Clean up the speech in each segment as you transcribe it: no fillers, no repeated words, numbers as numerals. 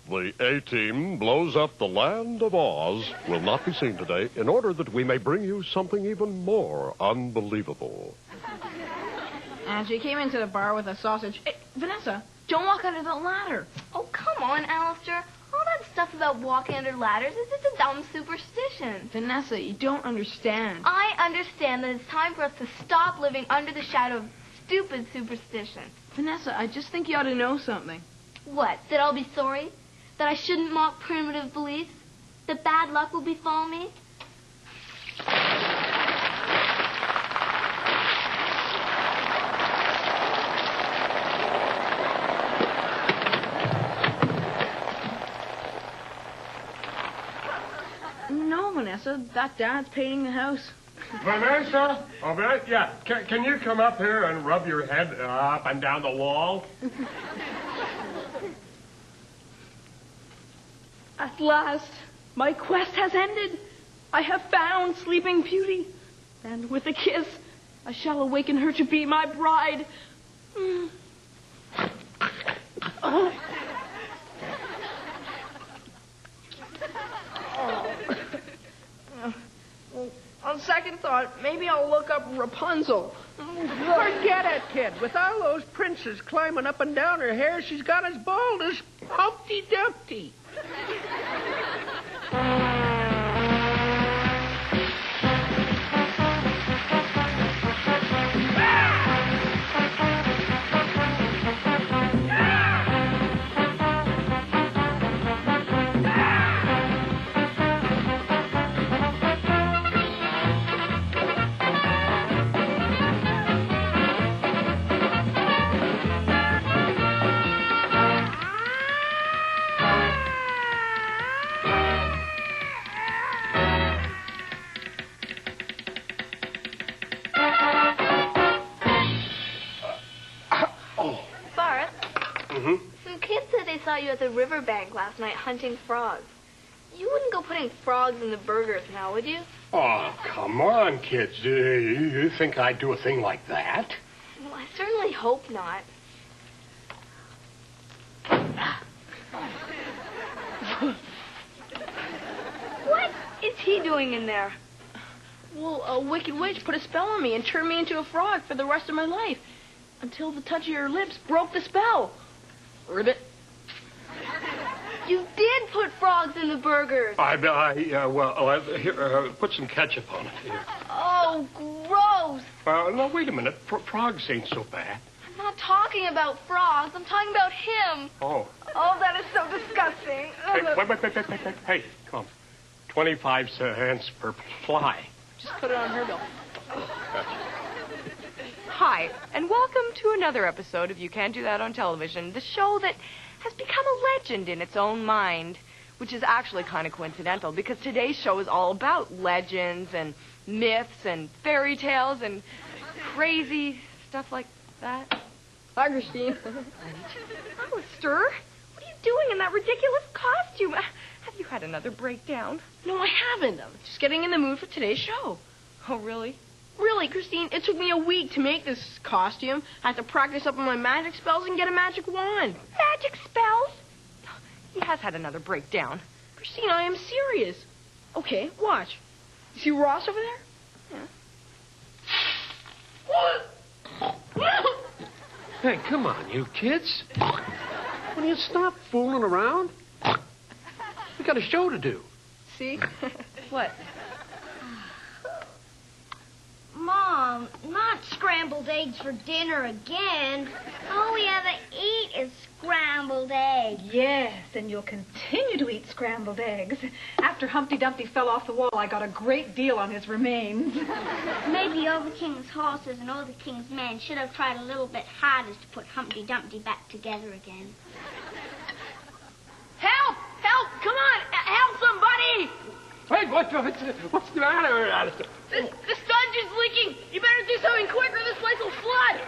The A-Team blows up the land of Oz will not be seen today in order that we may bring you something even more unbelievable. And she came into the bar with a sausage. Hey, Vanessa, don't walk under the ladder. Oh, come on, Alistair. All that stuff about walking under ladders is just a dumb superstition. Vanessa, you don't understand. I understand that it's time for us to stop living under the shadow of stupid superstition. Vanessa, I just think you ought to know something. What? That I'll be sorry? That I shouldn't mock primitive beliefs? That bad luck will befall me? No, Vanessa, that Dad's painting the house. Vanessa? Oh, Vanessa? Yeah. Can you come up here and rub your head up and down the wall? At last, my quest has ended. I have found Sleeping Beauty. And with a kiss, I shall awaken her to be my bride. On second thought, maybe I'll look up Rapunzel. Forget it, kid. With all those princes climbing up and down her hair, she's got as bald as Humpty Dumpty. Saw you at the riverbank last night hunting frogs. You wouldn't go putting frogs in the burgers now, would you? Oh, come on, kids. You think I'd do a thing like that? Well, I certainly hope not. What is he doing in there? Well, a wicked witch put a spell on me and turned me into a frog for the rest of my life. Until the touch of your lips broke the spell. Ribbit. You did put frogs in the burgers. Here, put some ketchup on it. Here. Oh, gross. No, wait a minute. Frogs ain't so bad. I'm not talking about frogs. I'm talking about him. Oh. Oh, that is so disgusting. Hey, wait. Hey, come on. 25 cents per fly. Just put it on her bill. Hi, and welcome to another episode of You Can't Do That on Television, the show that has become a legend in its own mind, which is actually kind of coincidental because today's show is all about legends and myths and fairy tales and crazy stuff like that. Hi, Christine. Alistair, what are you doing in that ridiculous costume? Have you had another breakdown? No, I haven't. I'm just getting in the mood for today's show. Oh, really? Really, Christine, it took me a week to make this costume. I had to practice up on my magic spells and get a magic wand. Magic spells? He has had another breakdown. Christine, I am serious. Okay, watch. You see Ross over there? Yeah. Hey, come on, you kids. Will you stop fooling around? We got a show to do. See? What? Mom, not scrambled eggs for dinner again. All we ever eat is scrambled eggs. Yes, and you'll continue to eat scrambled eggs. After Humpty Dumpty fell off the wall, I got a great deal on his remains. Maybe all the king's horses and all the king's men should have tried a little bit harder to put Humpty Dumpty back together again. Help! Help! Come on! Help somebody! Hey, what's the matter, Alistair? The sponge is leaking. You better do something quick or this place will flood.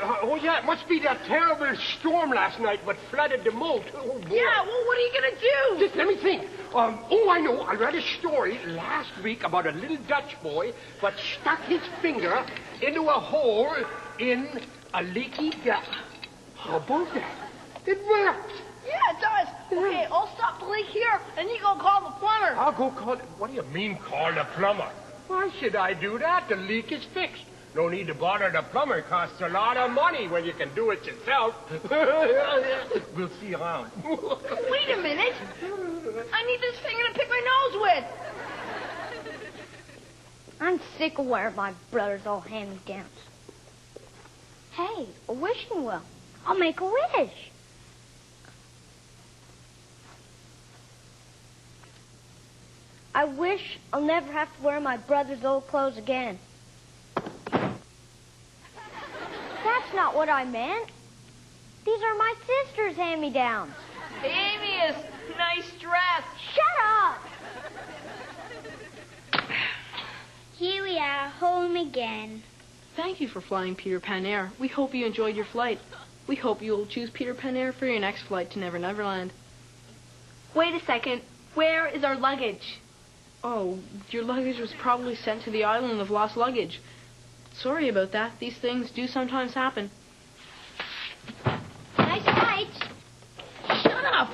Yeah, it must be that terrible storm last night what flooded the moat. Oh, boy. Yeah, well, what are you going to do? Just let me think. I know. I read a story last week about a little Dutch boy that stuck his finger into a hole in a leaky gut. How about that? It worked. Yeah, it does. Okay, I'll stop believing And you go call the plumber. I'll go call... What do you mean, call the plumber? Why should I do that? The leak is fixed. No need to bother the plumber. It costs a lot of money when you can do it yourself. We'll see around. Wait a minute. I need this finger to pick my nose with. I'm sick of wearing my brother's old hand-me-downs. Hey, a wishing well. I'll make a wish. I wish I'll never have to wear my brother's old clothes again. That's not what I meant. These are my sister's hand-me-downs. Amius, nice dress. Shut up! Here we are, home again. Thank you for flying Peter Pan Air. We hope you enjoyed your flight. We hope you'll choose Peter Pan Air for your next flight to Never Never Land. Wait a second. Where is our luggage? Oh, your luggage was probably sent to the island of lost luggage. Sorry about that. These things do sometimes happen. Nice flight. Shut up!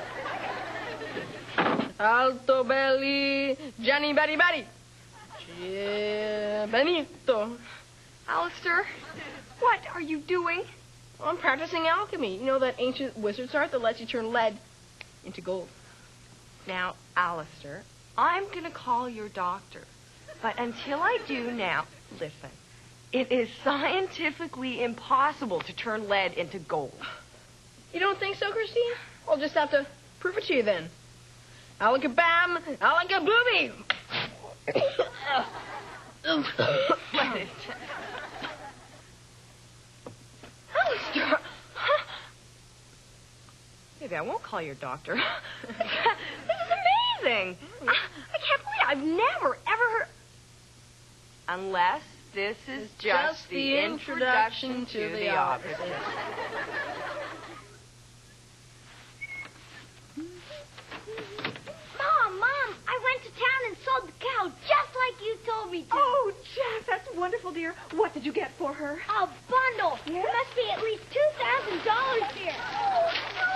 Alto belly, Johnny Betty Betty. Benito. Alistair, what are you doing? I'm practicing alchemy. You know that ancient wizard's art that lets you turn lead into gold. Now, Alistair, I'm going to call your doctor. But until I do now, listen. It is scientifically impossible to turn lead into gold. You don't think so, Christine? I'll just have to prove it to you then. Alaka-bam, alaka-booby. Alistair! Maybe I won't call your doctor. This is amazing. I can't believe I've never, ever heard... Unless this is just the introduction to the opposite. Mom, I went to town and sold the cow just like you told me to. Oh, Jack, that's wonderful, dear. What did you get for her? A bundle. Yeah? There must be at least $2,000 here. Oh, no.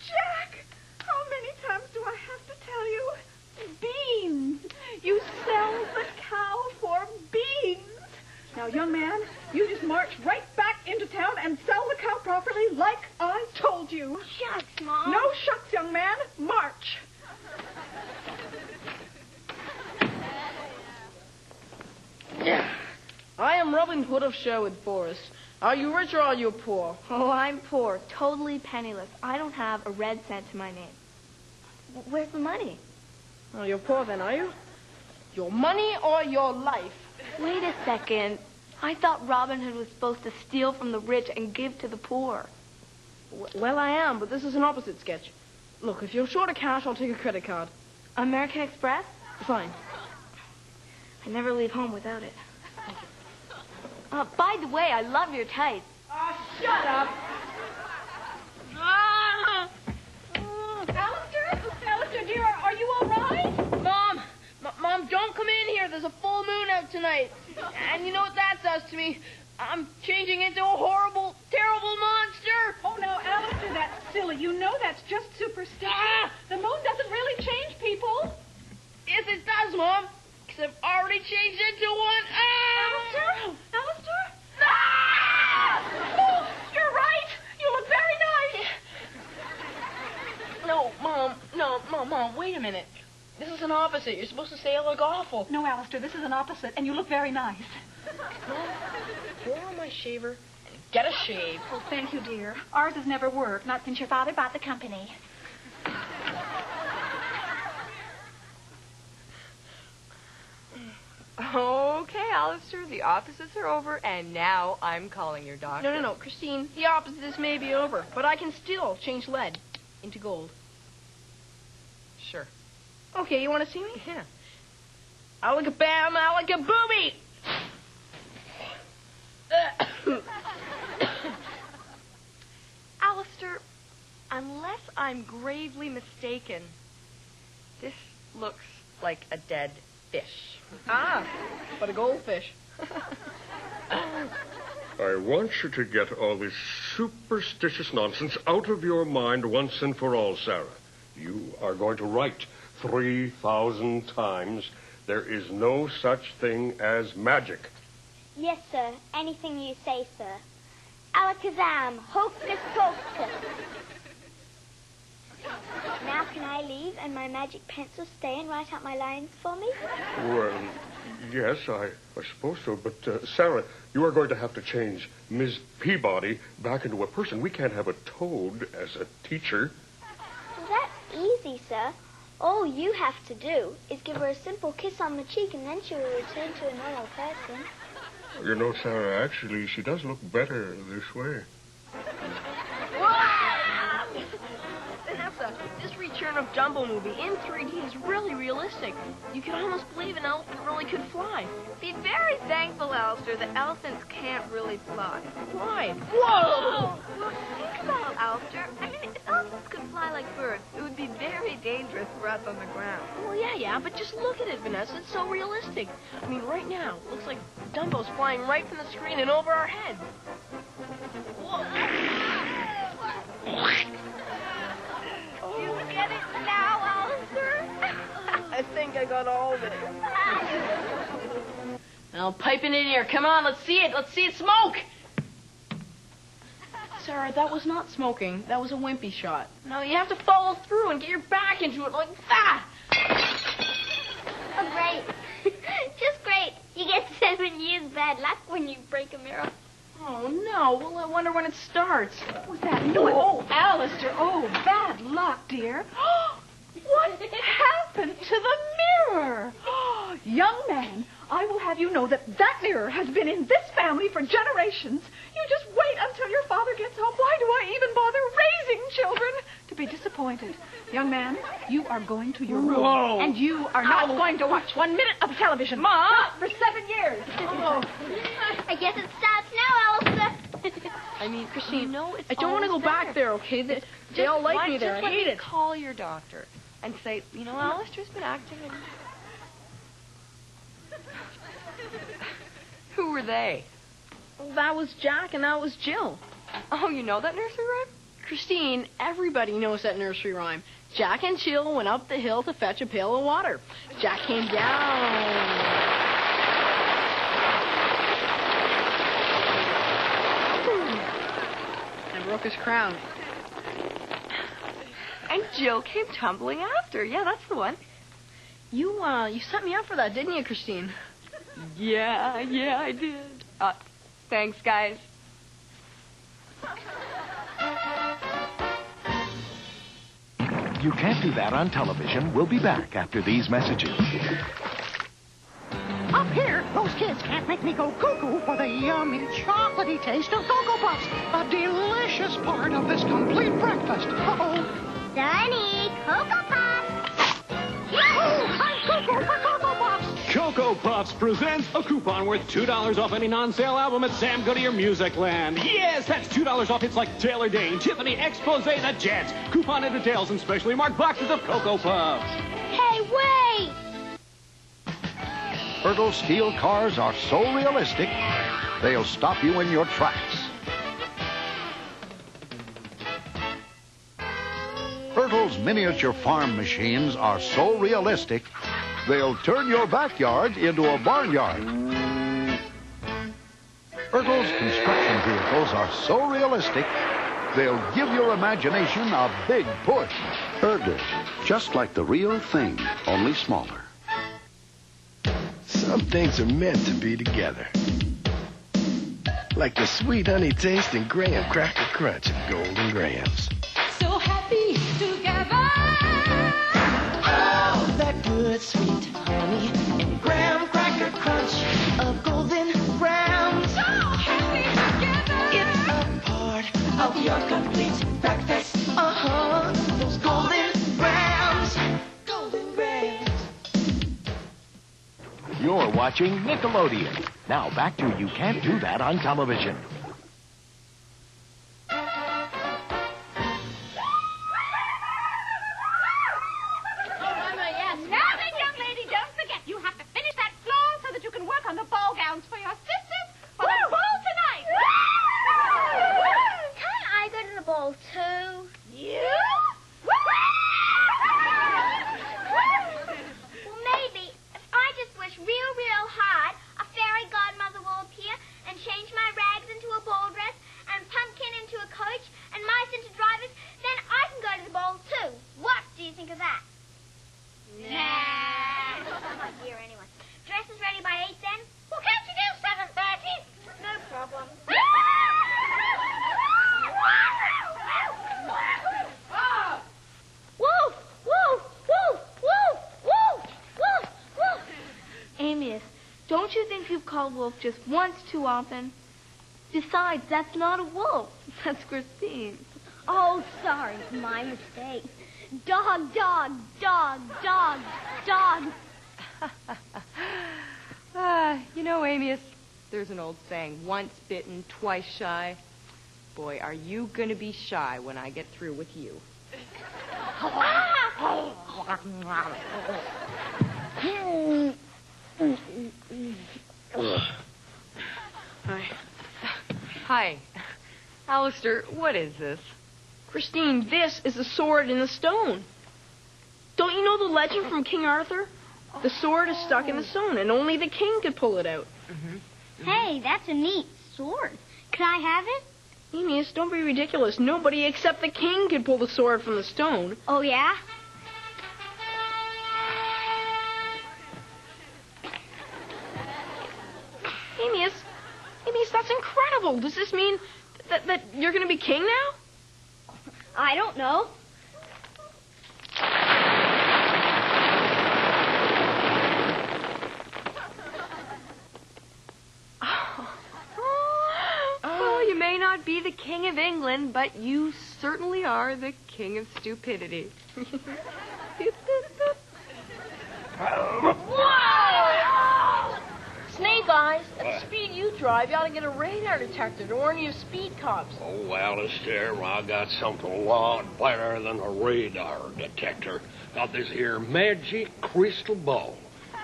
Jack, how many times do I have to tell you? Beans. You sell the cow for beans. Now, young man, you just march right back into town and sell the cow properly like I told you. Shucks, Mom. No shucks, young man. March. I am Robin Hood of Sherwood Forest. Are you rich or are you poor? Oh, I'm poor, totally penniless. I don't have a red cent to my name. Where's the money? Oh, you're poor then, are you? Your money or your life? Wait a second. I thought Robin Hood was supposed to steal from the rich and give to the poor. Well, I am, but this is an opposite sketch. Look, if you're short of cash, I'll take a credit card. American Express? Fine. I never leave home without it. By the way, I love your tights. Shut up! Alistair, dear, are you all right? Mom, don't come in here. There's a full moon out tonight. And you know what that does to me? I'm changing into a horrible, terrible monster. Oh, no, Alistair, that's silly. You know that's just superstition. The moon doesn't really change people. Yes, it does, Mom. Because I've already changed into one. Alistair? Oh, you're right. You look very nice. No, Mom, wait a minute. This is an opposite. You're supposed to say I look awful. No, Alistair, this is an opposite, and you look very nice. Mom, pour on my shaver and get a shave. Oh, thank you, dear. Ours has never worked, not since your father bought the company. Okay, Alistair, the opposites are over, and now I'm calling your doctor. No, Christine, the opposites may be over, but I can still change lead into gold. Sure. Okay, you want to see me? Yeah. Alaka-bam, alaka-booby! Alistair, unless I'm gravely mistaken, this looks like a dead fish. But a goldfish. I want you to get all this superstitious nonsense out of your mind once and for all, Sarah. You are going to write 3,000 times, there is no such thing as magic. Yes, sir. Anything you say, sir. Alakazam, hocus pocus. Now can I leave and my magic pencil stay and write out my lines for me? Well, yes, I suppose so. But, Sarah, you are going to have to change Ms. Peabody back into a person. We can't have a toad as a teacher. Well, that's easy, sir. All you have to do is give her a simple kiss on the cheek and then she will return to a normal person. You know, Sarah, actually, she does look better this way. Vanessa, this return of Dumbo movie in 3D is really realistic. You can almost believe an elephant really could fly. Be very thankful, Alistair, that elephants can't really fly. Why? Whoa! Well, think about it, Alistair. I mean, if elephants could fly like birds, it would be very dangerous for us on the ground. Well, yeah, but just look at it, Vanessa. It's so realistic. I mean, right now, it looks like Dumbo's flying right from the screen and over our heads. Whoa. You get it now, Alistair? I think I got all of it. Now, piping in here. Come on, let's see it. Let's see it smoke. Sarah, that was not smoking. That was a wimpy shot. No, you have to follow through and get your back into it like that. Oh, great. Just great. You get 7 years bad luck when you break a mirror. Oh, no. Well, I wonder when it starts. What was that noise? Oh, Alistair. Oh, bad luck, dear. What happened to the mirror? Young man, I will have you know that that mirror has been in this family for generations. You just wait until your father gets home. Why do I even bother raising children? To be disappointed. Young man, you are going to your room. Whoa. And you are not going to watch 1 minute of television. Ma! Not for 7 years. Oh. I guess it starts now, Alistair. I mean, Christine, I don't want to go back there, okay? They all like me there. I hate it. Call your doctor and say, you know, Alistair's been acting and... Who were they? Well, that was Jack and that was Jill. Oh, you know that nursery rhyme? Christine, everybody knows that nursery rhyme. Jack and Jill went up the hill to fetch a pail of water. Jack came down. And broke his crown. And Jill came tumbling after. Yeah, that's the one. You set me up for that, didn't you, Christine? Yeah, I did. Thanks, guys. You Can't Do That on Television. We'll be back after these messages. Up here, those kids can't make me go cuckoo for the yummy, chocolatey taste of Cocoa Puffs, a delicious part of this complete breakfast. Uh-oh. Sonny, Cocoa Puffs. Yahoo! I'm cuckoo for Cocoa Puffs. Cocoa Puffs presents a coupon worth $2 off any non-sale album at Sam Goody or Musicland. Yes, that's $2 off hits like Taylor Dane, Tiffany, Expose, The Jets. Coupon and details and specially marked boxes of Cocoa Puffs. Hey, wait! Fertile steel cars are so realistic, they'll stop you in your tracks. Fertile's miniature farm machines are so realistic, they'll turn your backyard into a barnyard. Fertile's construction vehicles are so realistic, they'll give your imagination a big push. Fertile, just like the real thing, only smaller. Some things are meant to be together. Like the sweet honey taste and graham cracker crunch of Golden Grahams. So happy together. Oh, that good sweet honey and graham cracker crunch of Golden Grahams. So happy together. It's a part of your complete breakfast. Uh-huh. Those Golden Grahams. Golden Grahams. You're watching Nickelodeon. Now back to You Can't Do That on Television. if you've called wolf just once too often. Besides, that's not a wolf. That's Christine. Oh, sorry. My mistake. Dog, dog, dog, dog, dog. You know, Amius, there's an old saying, once bitten, twice shy. Boy, are you going to be shy when I get through with you. Hi. Alistair, what is this? Christine, this is the sword in the stone. Don't you know the legend from King Arthur? The sword is stuck in the stone, and only the king could pull it out. Hey, that's a neat sword. Could I have it? Amius, don't be ridiculous. Nobody except the king could pull the sword from the stone. Oh, yeah? Amius, that's incredible. Does this mean that you're going to be king now? I don't know. Well, you may not be the king of England, but you certainly are the king of stupidity. Snake Eyes, at the speed you drive, you ought to get a radar detector to warn you of speed cops. Oh, Alistair, I got something a lot better than a radar detector. Got this here magic crystal ball.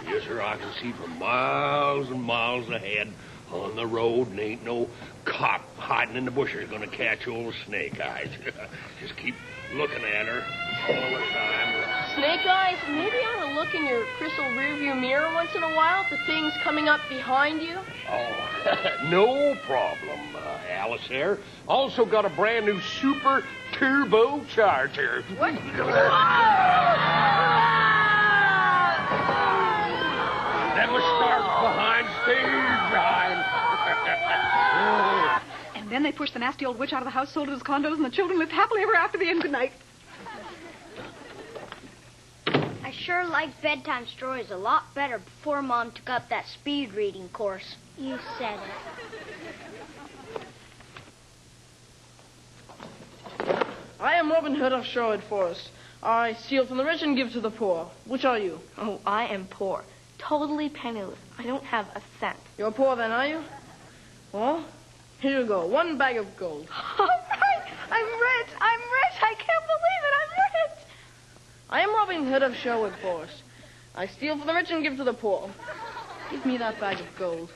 Yes, sir, I can see for miles and miles ahead on the road, and ain't no cop hiding in the bushes gonna catch old Snake Eyes. Just keep looking at her all the time. Snake Eyes, maybe you ought to look in your crystal rearview mirror once in a while for things coming up behind you. Oh, no problem, Alistair. Also got a brand new super turbo charger. What? Never start behind stage time. And then they pushed the nasty old witch out of the house, sold it as condos, and the children lived happily ever after the end. Good night. I sure liked bedtime stories a lot better before Mom took up that speed reading course. You said it. I am Robin Hood of Sherwood Forest. I steal from the rich and give to the poor. Which are you? Oh, I am poor. Totally penniless. I don't have a cent. You're poor then, are you? Well, here you go. 1 bag of gold. All right. I'm rich. I can't believe it. I'm rich. I am Robin Hood of Sherwood Forest. I steal from the rich and give to the poor. Give me that bag of gold.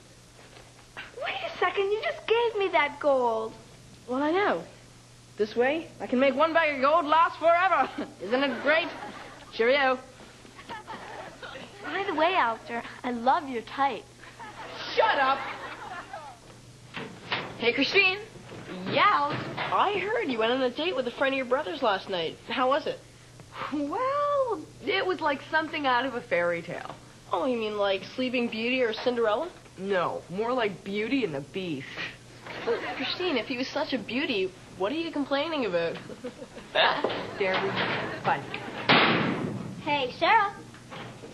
Wait a second. You just gave me that gold. Well, I know. This way, I can make 1 bag of gold last forever. Isn't it great? Cheerio. By the way, Alistair, I love your type. Shut up. Hey, Christine. Yeah, I heard you went on a date with a friend of your brother's last night. How was it? Well, it was like something out of a fairy tale. Oh, you mean like Sleeping Beauty or Cinderella? No, more like Beauty and the Beast. Well, Christine, if he was such a beauty, what are you complaining about? Very fun. Hey, Sarah.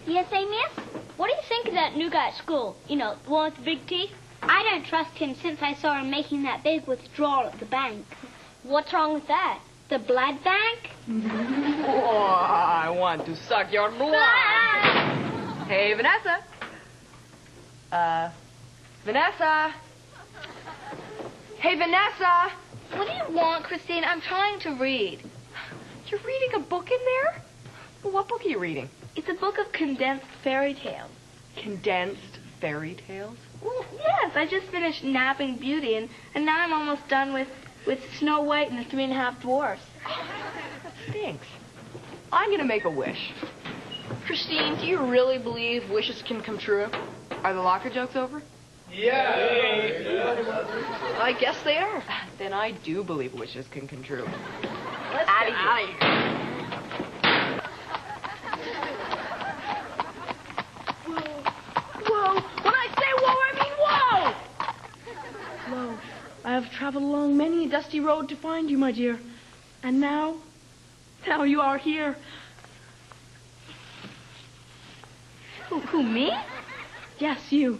Yes, miss? What do you think of that new guy at school? You know, the one with the big teeth? I don't trust him since I saw him making that big withdrawal at the bank. What's wrong with that? The blood bank? Oh, I want to suck your blood. Ah! Hey, Vanessa. Vanessa. Hey, Vanessa. What do you want, Christine? I'm trying to read. You're reading a book in there? What book are you reading? It's a book of condensed fairy tales. Condensed fairy tales? Well, yes, I just finished Napping Beauty, and now I'm almost done with Snow White and the 3.5 Dwarfs. That stinks. I'm going to make a wish. Christine, do you really believe wishes can come true? Are the locker jokes over? Yeah. I guess they are. Then I do believe wishes can come true. Let's get out of here. Whoa. When I say whoa, I mean whoa! Lo, I have traveled along many a dusty road to find you, my dear. And now you are here. Who, me? Yes, you.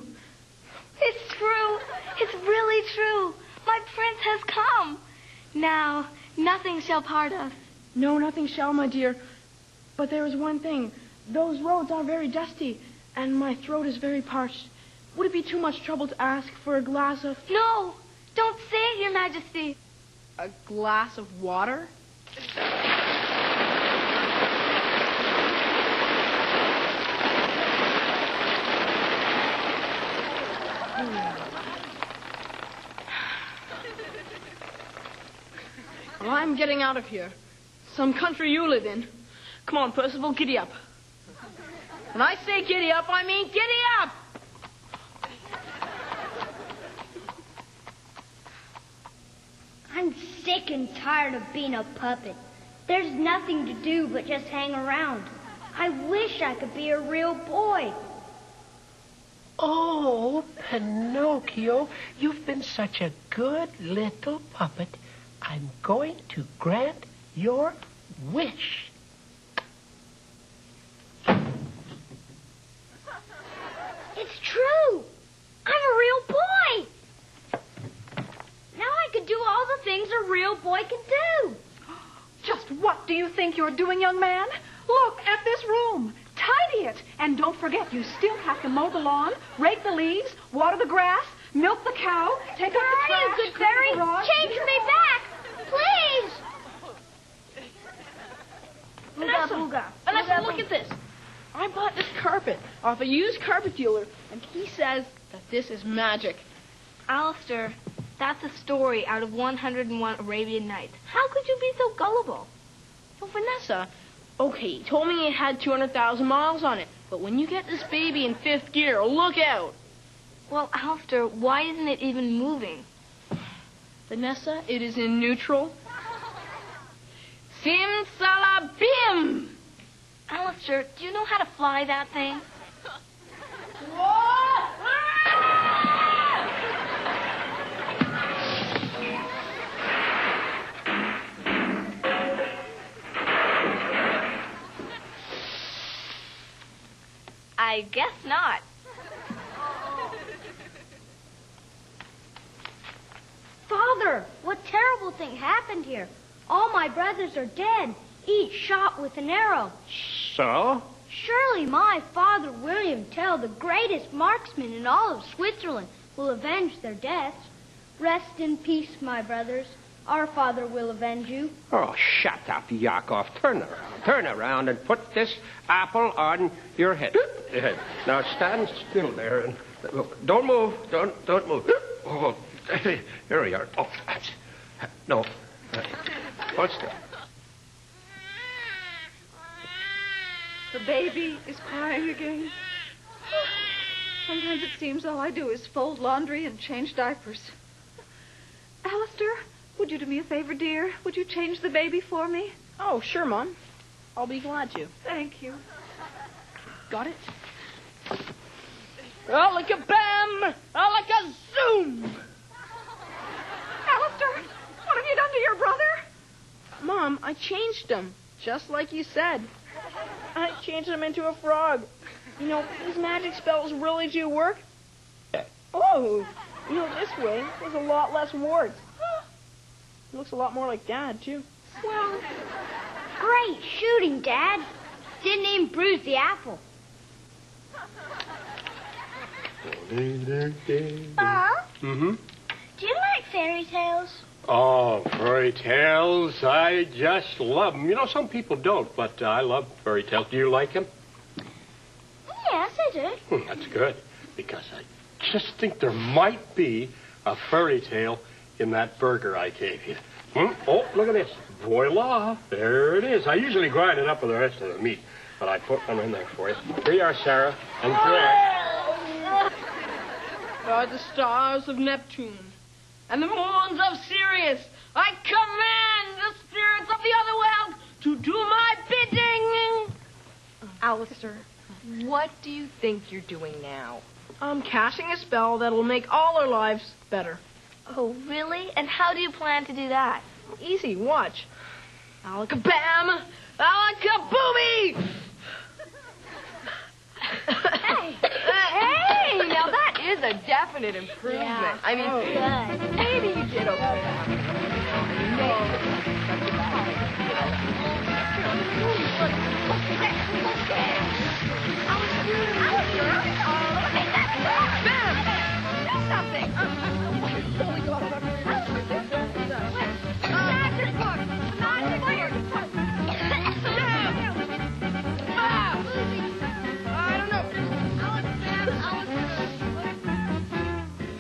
It's true. It's really true. My prince has come. Now, nothing shall part us. No, nothing shall, my dear. But there is one thing. Those roads are very dusty, and my throat is very parched. Would it be too much trouble to ask for a glass of... No, don't say it, Your Majesty. A glass of water? Well, I'm getting out of here. Some country you live in. Come on, Percival, giddy up. When I say giddy up, I mean giddy up! I'm sick and tired of being a puppet. There's nothing to do but just hang around. I wish I could be a real boy. Oh, Pinocchio, you've been such a good little puppet. I'm going to grant your wish. It's true. I'm a real boy. Now I can do all the things a real boy can do. Just what do you think you're doing, young man? Look at this room. Tidy it. And don't forget, you still have to mow the lawn, rake the leaves, water the grass, milk the cow, take up the trash. Where are you, good fairy? Change me back, please. Vanessa, look at this. I bought this carpet off a used carpet dealer, and he says that this is magic. Alistair, that's a story out of 101 Arabian Nights. How could you be so gullible? Oh, Vanessa, okay, he told me it had 200,000 miles on it, but when you get this baby in 5th gear, look out. Well, Alistair, why isn't it even moving? Vanessa, it is in neutral. Simsalabim! Alistair, do you know how to fly that thing? I guess not. Father, what terrible thing happened here? All my brothers are dead, each shot with an arrow. So? Surely my father, William Tell, the greatest marksman in all of Switzerland, will avenge their deaths. Rest in peace, my brothers. Our father will avenge you. Oh, shut up, Yakov. Turn around. Turn around and put this apple on your head. Now stand still there and look. Don't move. Don't move. Oh, here we are. Oh, no. Hold still. The baby is crying again. Sometimes it seems all I do is fold laundry and change diapers. Alistair, would you do me a favor, dear? Would you change the baby for me? Oh, sure, Mom. I'll be glad to. Thank you. Got it? Alaka-bam! Alaka-zoom! Alistair, what have you done to your brother? Mom, I changed him, just like you said. I changed him into a frog. You know, these magic spells really do work. Oh, you know, this way, there's a lot less warts. It looks a lot more like Dad, too. Well, great shooting, Dad. Didn't even bruise the apple. Mm-hmm. Do you like fairy tales? Oh, fairy tales. I just love them. You know, some people don't, but I love fairy tales. Do you like them? Yes, I do. That's good, because I just think there might be a fairy tale in that burger I gave you. Oh, look at this. Voila. There it is. I usually grind it up with the rest of the meat, but I put one in there for you. Here you are, Sarah. Enjoy. By the stars of Neptune and the moons of Sirius, I command the spirits of the other world to do my bidding. Alistair, what do you think you're doing now? I'm casting a spell that'll make all our lives better. Oh, really? And how do you plan to do that? Easy, watch. Alaka-bam! Alaka-boomy! Hey, now that is a definite improvement. Yeah. I mean, Good. maybe you did okay.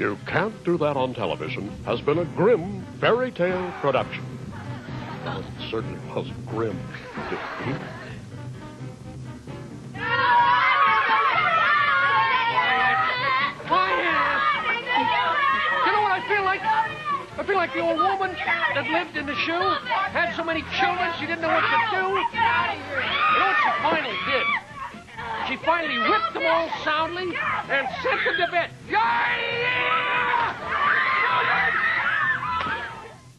You Can't Do That on Television has been a grim fairy tale production. Well, it certainly was grim. I feel like the old woman that lived in the shoe, had so many children she didn't know what to do. You know what she finally did? She finally whipped them all soundly and sent them to bed. Yay!